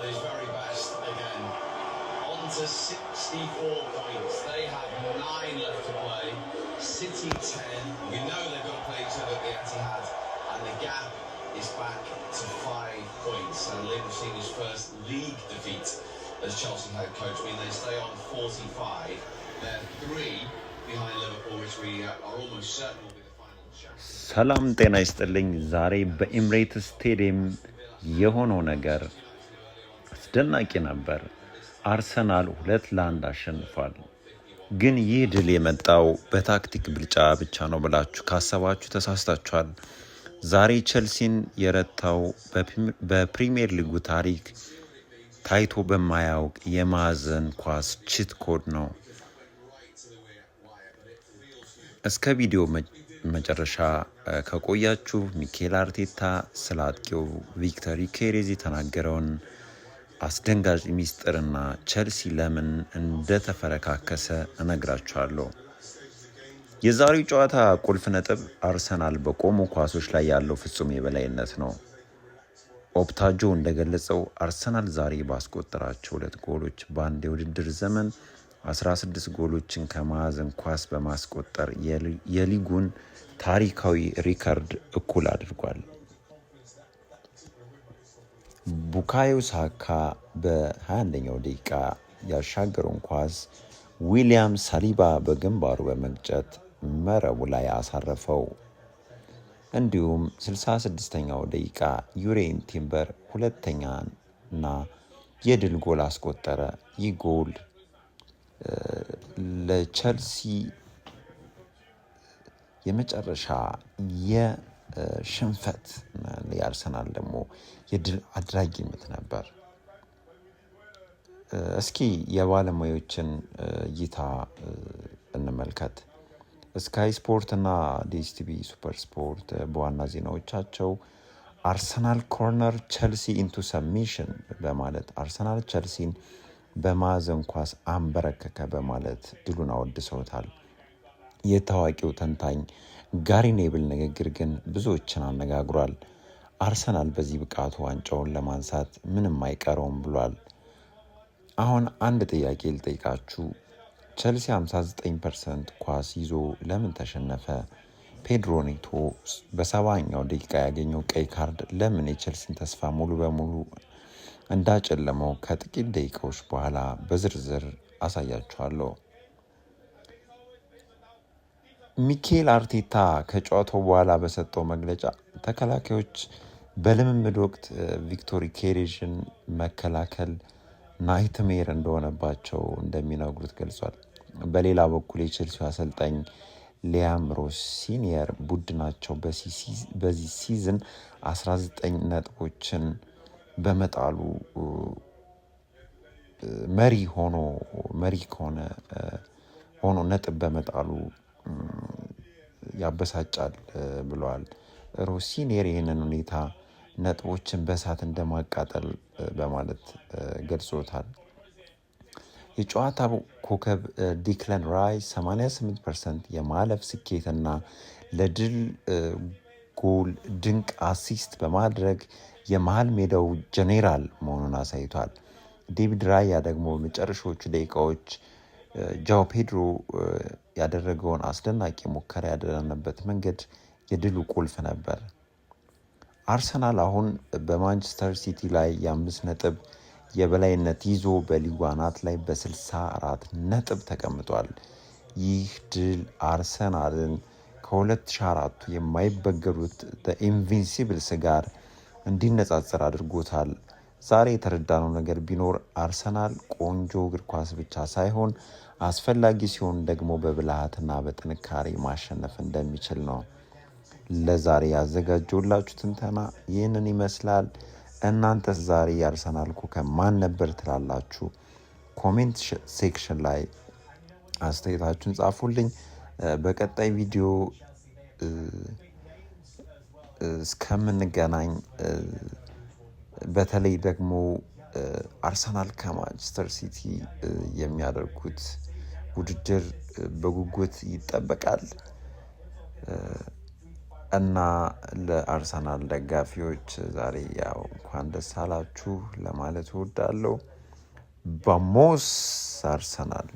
at his very best again. On to 64 points. They have 9 left to play. City 10. We know they've got to play each other at the Etihad, and the gap is back to 5 points. And Liverpool seen his first league defeat as Chelsea head coach. I mean, they stay on 45. They're 3 behind Liverpool, which we are almost certain will be the final champions. ሰላም ጤና ይስጥልኝ። ዛሬ በኤምሬትስ ስቴዲየም የሆነው ነገር አስደናቂ ነበር። አርሰናል 2-1 አሸንፏል። ግን ይህ ድል የመጣው በታክቲክ ብልጫ ብቻ ነው ብላችሁ ካሰባችሁ ተሳስታችኋል። ዛሬ ቸልሲን የረታው በፕሪሚየር ሊጉ ታሪክ ታይቶ በማያውቅ የማዕዘን ኳስ ቺት ኮድ ነው። እስከ ቪዲዮ መጨረሻ ከቆያችሁ ሚኬል አርቴታ ስለ አጥቂው ቪክተር ዩኬሬዝ የተናገረውን አስደንጋጭ ሚስጥርና ቸልሲ ለምን እንደተፈረካከሰ እነግራችኋለሁ። የዛሬው ጨዋታ ቁልፍ ነጥብ አርሰናል በቆሙ ኳሶች ላይ ያለው ፍጹም የበላይነት ነው። ኦፕታጆ እንደገለጸው አርሰናል ዛሬ ባስቆጠራቸው 2 ጎሎች በአንድ የውድድር ዘመን 16 ጎሎችን ከማዕዘን ኳስ በማስቆጠር የሊጉን ታሪካዊ ሪከርድ እኩል አድርጓል። ቡካዮ ሳካ በ21ኛው ደቂቃ ያሻገረውን ኳስ ዊሊያም ሳሊባ በግንባሩ በመግጨት መረቡ ላይ አሳረፈው። እንዲሁም 66ኛው ደቂቃ ዩሬን ቲምበር ሁለተኛና የድል ጎል አስቆጠረ። ይህ ጎል ለቸልሲ የመጨረሻ የሽንፈት የአርሰናል ደግሞ የድል አድራጊነት ነበር። እስኪ የባለሙያዎችን እይታ እንመልከት። ስካይ ስፖርት እና ዲኤስቲቪ ሱፐር ስፖርት በዋና ዜናዎቻቸው አርሰናል ኮርነር ቸልሲ ኢንቱ ሰብሚሽን በማለት አርሰናል ቸልሲን በማዕዘን ኳስ አንበረከከ በማለት ድሉን አወድሰውታል። የታዋቂው ተንታኝ ጋሪ ኔብል ንግግር ግን ብዙዎችን አነጋግሯል። አርሰናል በዚህ ብቃቱ ዋንጫውን ለማንሳት ምንም አይቀረውም ብሏል። አሁን አንድ ጥያቄ ልጠይቃችሁ። ቸልሲ 59% ኳስ ይዞ ለምን ተሸነፈ? ፔድሮ ኔቶ በ70ኛው ደቂቃ ያገኘው ቀይ ካርድ ለምን የቸልሲን ተስፋ ሙሉ በሙሉ እንዳጨለመው ከጥቂት ደቂቃዎች በኋላ በዝርዝር አሳያችኋለሁ። ሚኬል አርቴታ ከጨዋታው በኋላ በሰጠው መግለጫ ተከላካዮች በልምምድ ወቅት ቪክቶር ዩኬሬዝን መከላከል ናይትሜር እንደሆነባቸው እንደሚነግሩት ገልጿል። በሌላ በኩል የቼልሲው አሰልጣኝ ሊያም ሮሲኒየር ቡድናቸው በዚህ ሲዝን 19 ነጥቦችን በመጣሉ መሪ ሆኖ ነጥብ በመጣሉ ያበሳጫል ብለዋል። ሮሲኒየር ይህንን ሁኔታ ነጥቦችን በእሳት እንደማቃጠል በማለት ገልጾታል። የጨዋታ ኮከብ ዲክላን ራይስ 88% የማለፍ ስኬትና ለድል ጎል ድንቅ አሲስት በማድረግ የመሃል ሜዳው ጄኔራል መሆኑን አሳይቷል። ዴቪድ ራያ ደግሞ በመጨረሻዎቹ ደቂቃዎች ጃው ፔድሮ ያደረገውን አስደናቂ ሙከራ ያደረነበት መንገድ የድሉ ቁልፍ ነበር። አርሰናል አሁን በማንቸስተር ሲቲ ላይ የ5 ነጥብ የበላይነት ይዞ በሊጉ አናት ላይ በ64 ነጥብ ተቀምጧል። ይህ ድል አርሰናልን ከ2004 የማይበገሩት ኢንቪንሲብልስ ጋር እንዲነጻጸር አድርጎታል። ዛሬ የተረዳነው ነገር ቢኖር አርሰናል ቆንጆ እግር ኳስ ብቻ ሳይሆን አስፈላጊ ሲሆን ደግሞ በብልሃትና በጥንካሬ ማሸነፍ እንደሚችል ነው። ለዛሬ ያዘጋጀውላችሁ ትንተና ይህንን ይመስላል። እናንተስ ዛሬ የአርሰናል ኮከብ ማን ነበር ትላላችሁ? ኮሜንት ሴክሽን ላይ አስተያየታችሁን ጻፉልኝ። በቀጣይ ቪዲዮ እስከምንገናኝ በተለይ ደግሞ አርሰናል ከማንቸስተር ሲቲ የሚያደርጉት ውድድር በጉጉት ይጠበቃል። እና ለአርሰናል ደጋፊዎች ዛሬ ያው እንኳን ደስ አላችሁ ለማለት እወዳለሁ። ቫሞስ አርሰናል!